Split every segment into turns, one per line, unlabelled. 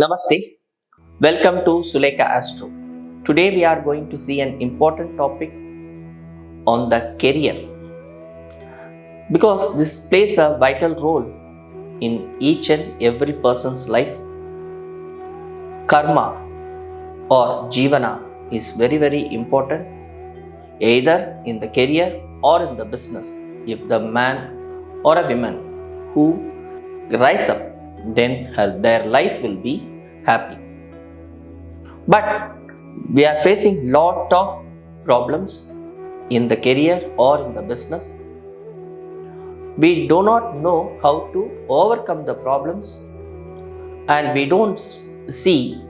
Namaste. Welcome to Sulekha Astro. Today we are going to see an important topic on the career because this plays a vital role in each and every person's life. Karma or Jivana is very important either in the career or in the business. If the man or a woman who rise up, then their life will be happy. But we are facing lot of problems in the career or in the business. We do not know how to overcome the problems and we don't see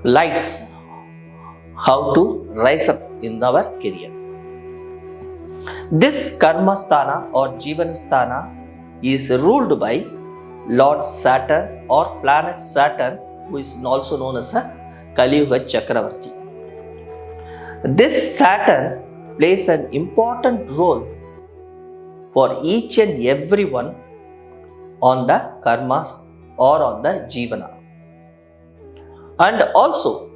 lights how to rise up in our career. This karma sthana or jivana sthana is ruled by Lord Saturn or planet Saturn, who is also known as a Kali Yuga Chakravarti. This Saturn plays an important role for each and every one on the karmas or on the jivana. And also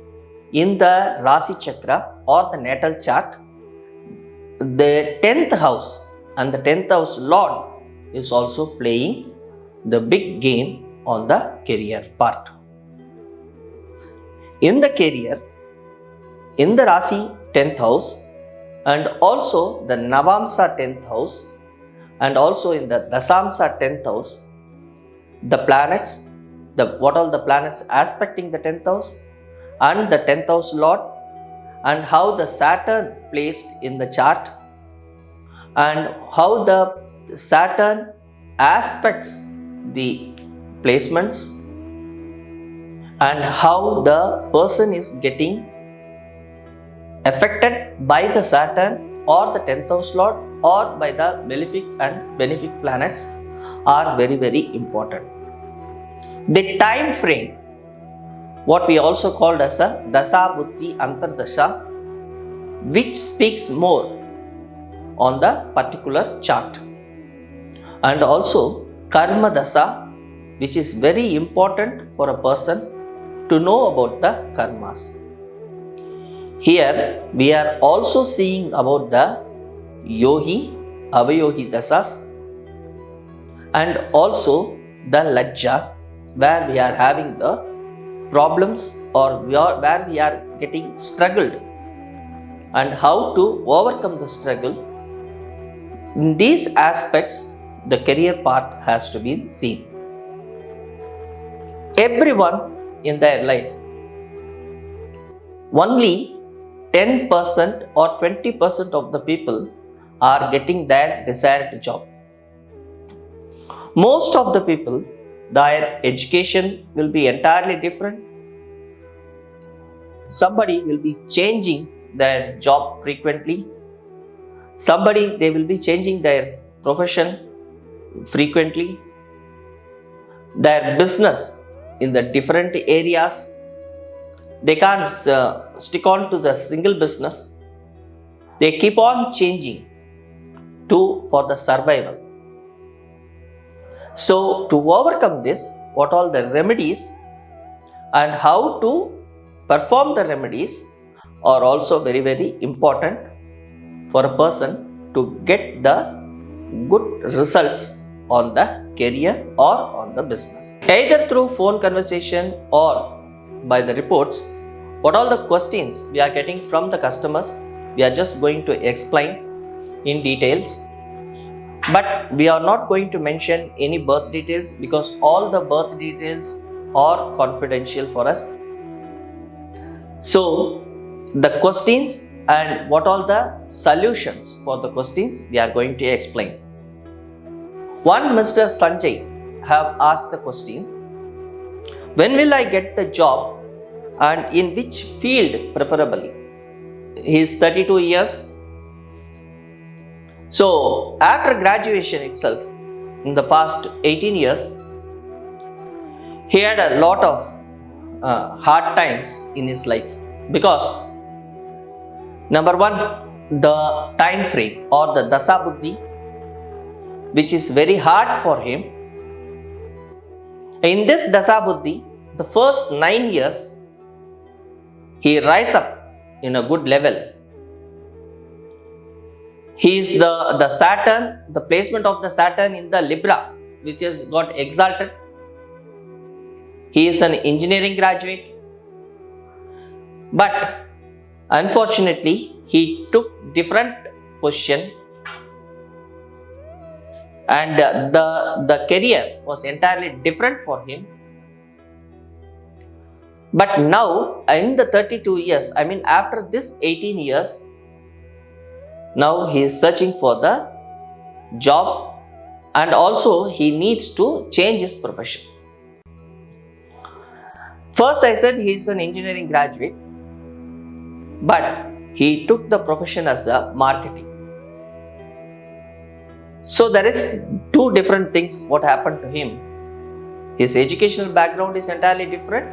in the Rasi Chakra or the natal chart, the 10th house and the 10th house Lord is also playing the big game on the career part. In the career, in the Rasi 10th house and also the Navamsa 10th house and also in the Dasamsa 10th house, the planets, what all the planets aspecting the 10th house and the 10th house Lord and how the Saturn placed in the chart and how the Saturn aspects the placements and how the person is getting affected by the Saturn or the 10th house Lord or by the malefic and benefic planets are very important. The time frame, what we also called as a Dasa Buddhi Antardasha, which speaks more on the particular chart, and also Karma Dasa, which is very important for a person to know about the karmas. Here we are also seeing about the Yogi, Avayogi Dasas and also the Lajja, where we are having the problems or where we are getting struggled and how to overcome the struggle. In these aspects, the career part has to be seen. Everyone in their life, only 10% or 20% of the people are getting their desired job. Most of the people, their education will be entirely different. Somebody will be changing their job frequently. Somebody, they will be changing their profession frequently. Their business in the different areas, they can't stick on to the single business. They keep on changing for the survival. So to overcome this, what all the remedies and how to perform the remedies are also very important for a person to get the good results on the career or on the business. Either through phone conversation or by the reports, what all the questions we are getting from the customers, we are just going to explain in details. But we are not going to mention any birth details because all the birth details are confidential for us. So the questions and what all the solutions for the questions we are going to explain. One Mr. Sanjay have asked the question, when will I get the job and in which field preferably? He is 32 years. So after graduation itself, in the past 18 years, he had a lot of hard times in his life because number one, the time frame or the Dasa Buddhi, which is very hard for him. In this Dasa Buddhi, the first 9 years, he rise up in a good level. He is the Saturn, the placement of the Saturn in the Libra, which has got exalted. He is an engineering graduate. But unfortunately, he took different position, and the career was entirely different for him. But now, in the 32 years, after this 18 years, now he is searching for the job, and also he needs to change his profession. First, I said he is an engineering graduate, but he took the profession as a marketing. So there is two different things what happened to him. His educational background is entirely different,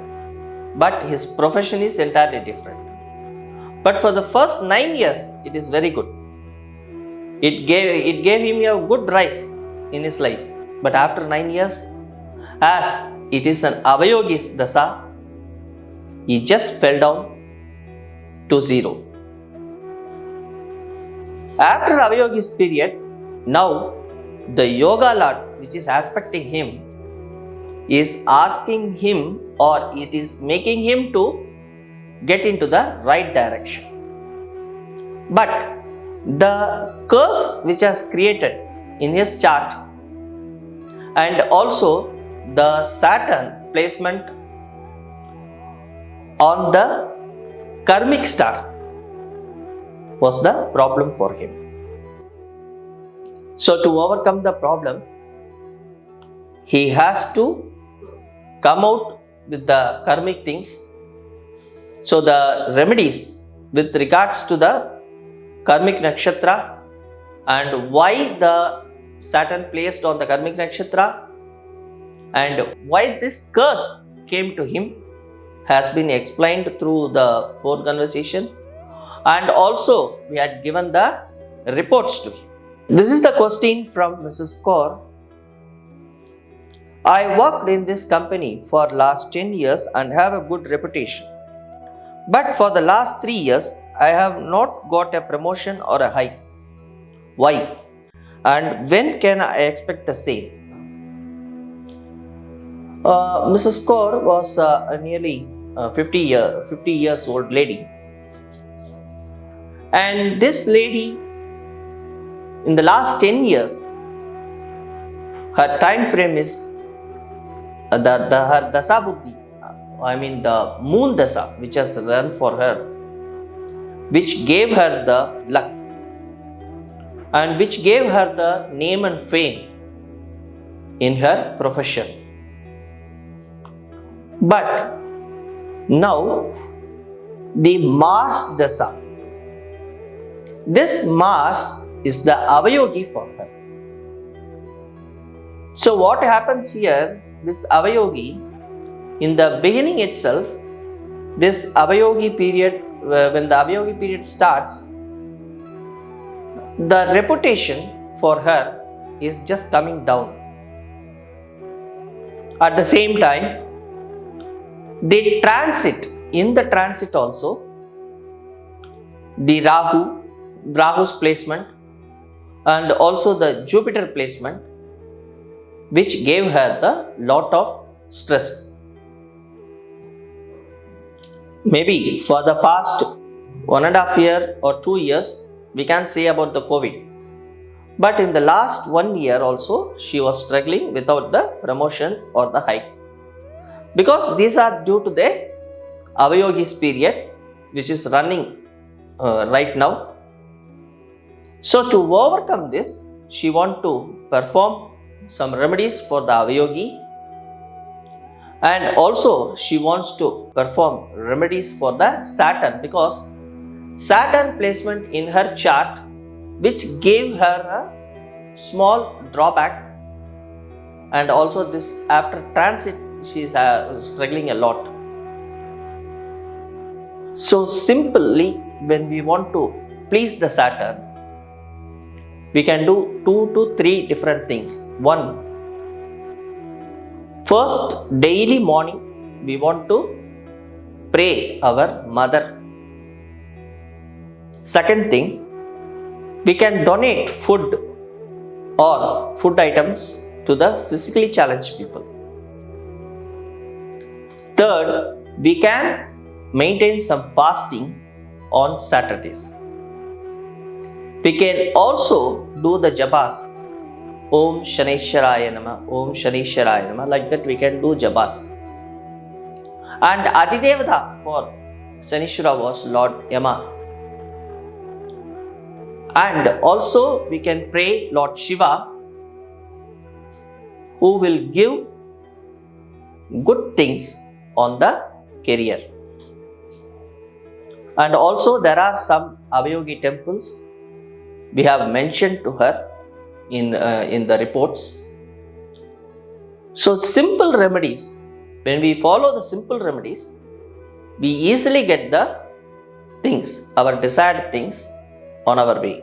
but his profession is entirely different. But for the first 9 years, it is very good. It gave him a good rise in his life. But after 9 years, as it is an Avayogis Dasa, he just fell down to zero. After Avayogis period, now the Yoga Lord, which is aspecting him, is asking him, or it is making him to get into the right direction. But the curse which has created in his chart, and also the Saturn placement on the karmic star, was the problem for him. So to overcome the problem, he has to come out with the karmic things. So the remedies with regards to the karmic nakshatra, and why the Saturn placed on the karmic nakshatra, and why this curse came to him, has been explained through the phone conversation, and also we had given the reports to him. This is the question from Mrs. Kaur. I worked in this company for last 10 years and have a good reputation. But for the last 3 years, I have not got a promotion or a hike. Why? And when can I expect the same? Mrs. Kaur was a nearly 50 years old lady. And this lady, in the last 10 years, her time frame is her Dasa Buddhi, the moon Dasa, which has run for her, which gave her the luck, and which gave her the name and fame in her profession. But now, the Mars Dasa, this Mars is the Avayogi for her. So what happens here, this Avayogi, in the beginning itself, this Avayogi period, when the Avayogi period starts, the reputation for her is just coming down. At the same time, the transit, in the transit also, the Rahu's placement, and also the Jupiter placement, which gave her the lot of stress. Maybe for the past 1.5 years or 2 years, we can say about the COVID. But in the last 1 year also, she was struggling without the promotion or the hike. Because these are due to the Avayogis period, which is running right now. So to overcome this, she wants to perform some remedies for the Avayogi, and also she wants to perform remedies for the Saturn, because Saturn placement in her chart, which gave her a small drawback, and also this after transit she is struggling a lot. So simply, when we want to please the Saturn, we can do 2 to 3 different things. One, first, daily morning we want to pray our mother. Second thing, we can donate food or food items to the physically challenged people. Third, we can maintain some fasting on Saturdays. We can also do the japas. Om Shaneshwaraya Nama, Om Shaneshwaraya Nama. Like that we can do japas. And Adidevata for Shaneshwara was Lord Yama. And also we can pray Lord Shiva, who will give good things on the career. And also there are some Avayogi temples we have mentioned to her in the reports. So simple remedies, when we follow the simple remedies, we easily get the things, our desired things on our way.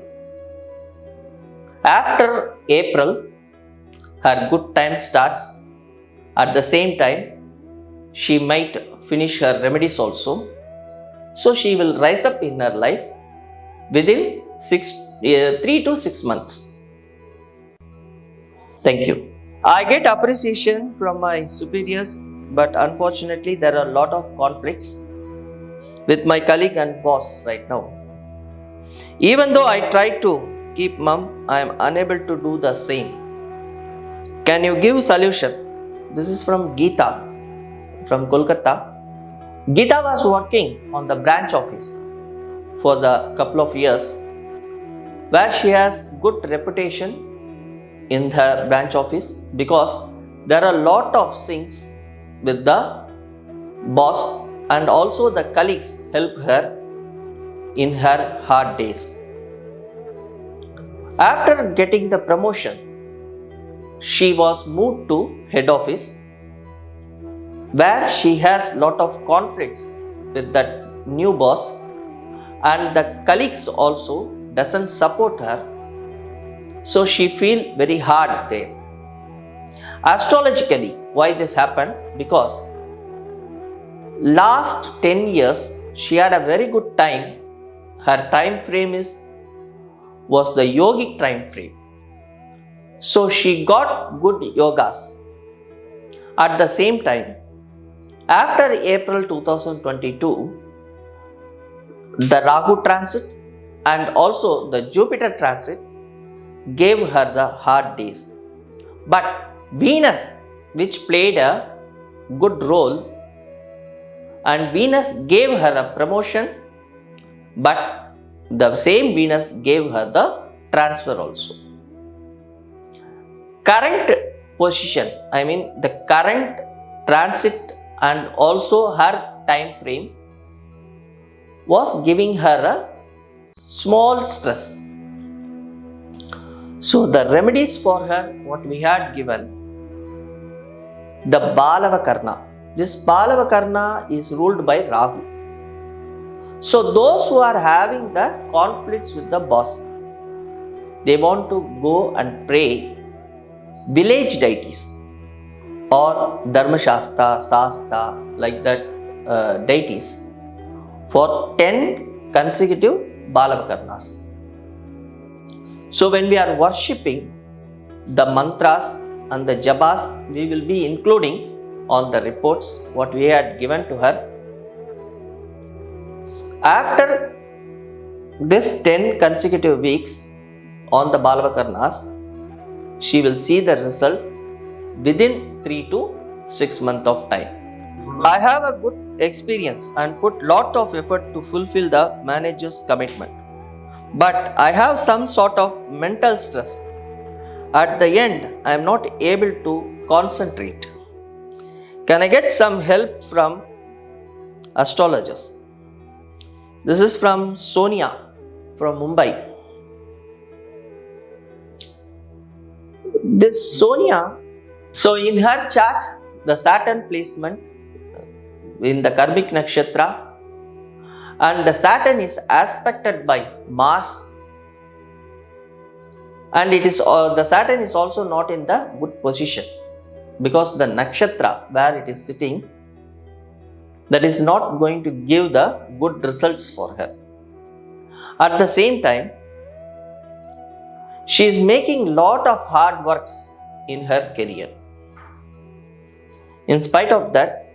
After April, her good time starts. At the same time, she might finish her remedies also. So she will rise up in her life within 3 to 6 months. Thank you. I get appreciation from my superiors, but unfortunately there are a lot of conflicts with my colleague and boss right now. Even though I try to keep mum, I am unable to do the same. Can you give solution? This is from Geeta from Kolkata. Geeta was working on the branch office for the couple of years, where she has good reputation in her branch office because there are a lot of things with the boss, and also the colleagues help her in her hard days. After getting the promotion, she was moved to head office, where she has lot of conflicts with that new boss, and the colleagues also doesn't support her, so she feel very hard there. Astrologically, why this happened? Because last 10 years she had a very good time. Her time frame was the yogic time frame, so she got good yogas. At the same time, after April 2022, the Rahu transit and also the Jupiter transit gave her the hard days. But Venus, which played a good role, and Venus gave her a promotion, but the same Venus gave her the transfer also. Current position, I mean the current transit and also her time frame was giving her a small stress. So the remedies for her, what we had given, the Balavakarna. This Balavakarna is ruled by Rahu. So those who are having the conflicts with the boss, they want to go and pray village deities or Dharmashastra, Sasta, like that deities for 10 consecutive Balavakarnas. So when we are worshipping, the mantras and the japas we will be including on the reports what we had given to her. After this 10 consecutive weeks on the Balavakarnas, she will see the result within 3 to 6 months of time. I have a good experience and put lot of effort to fulfill the manager's commitment. But I have some sort of mental stress. At the end, I am not able to concentrate. Can I get some help from astrologers? This is from Sonia from Mumbai. This Sonia, so in her chart, the Saturn placement in the Karmic Nakshatra, and the Saturn is aspected by Mars, and it is the Saturn is also not in the good position, because the nakshatra where it is sitting that is not going to give the good results for her. At the same time, she is making lot of hard works in her career. In spite of that,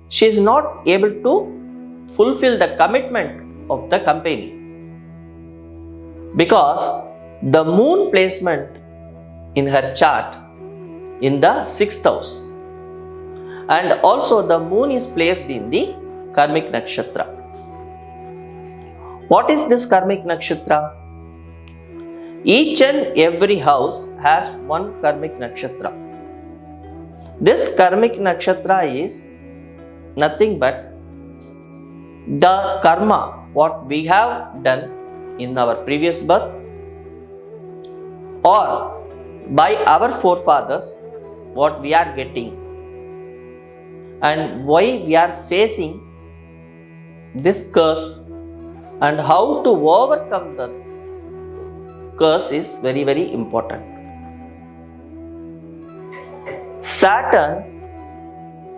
she is not able to fulfill the commitment of the company, because the moon placement in her chart in the 6th house, and also the moon is placed in the karmic nakshatra. What is this karmic nakshatra? Each and every house has one karmic nakshatra. This karmic nakshatra is nothing but the karma what we have done in our previous birth, or by our forefathers what we are getting, and why we are facing this curse, and how to overcome the curse is very, very important. Saturn,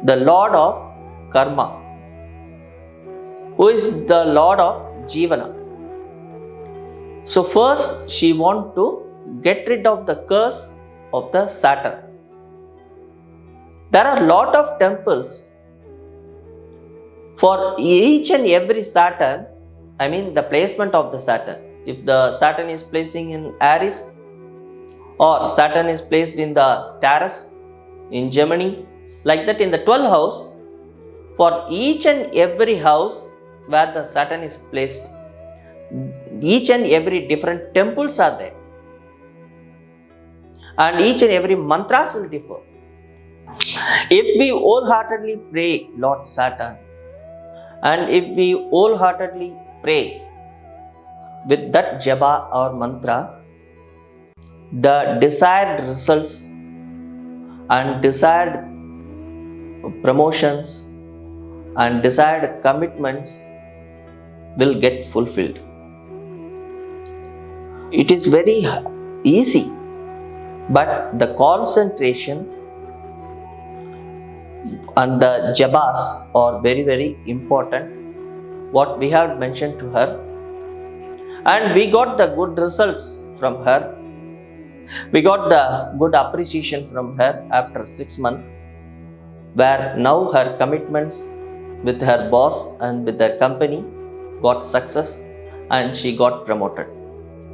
the lord of karma, who is the lord of jivana. So first she want to get rid of the curse of the Saturn. There are lot of temples for each and every Saturn. I mean the placement of the Saturn. If the Saturn is placing in Aries, or Saturn is placed in the Taurus, in Gemini, like that in the 12th house, for each and every house where the Saturn is placed, each and every different temples are there, and each and every mantras will differ. If we wholeheartedly pray Lord Saturn, and if we wholeheartedly pray with that japa or mantra, the desired results and desired promotions and desired commitments will get fulfilled. It is very easy, but the concentration and the japas are very, very important, what we have mentioned to her, and we got the good results from her. We got the good appreciation from her after 6 months, where now her commitments with her boss and with her company got success, and she got promoted.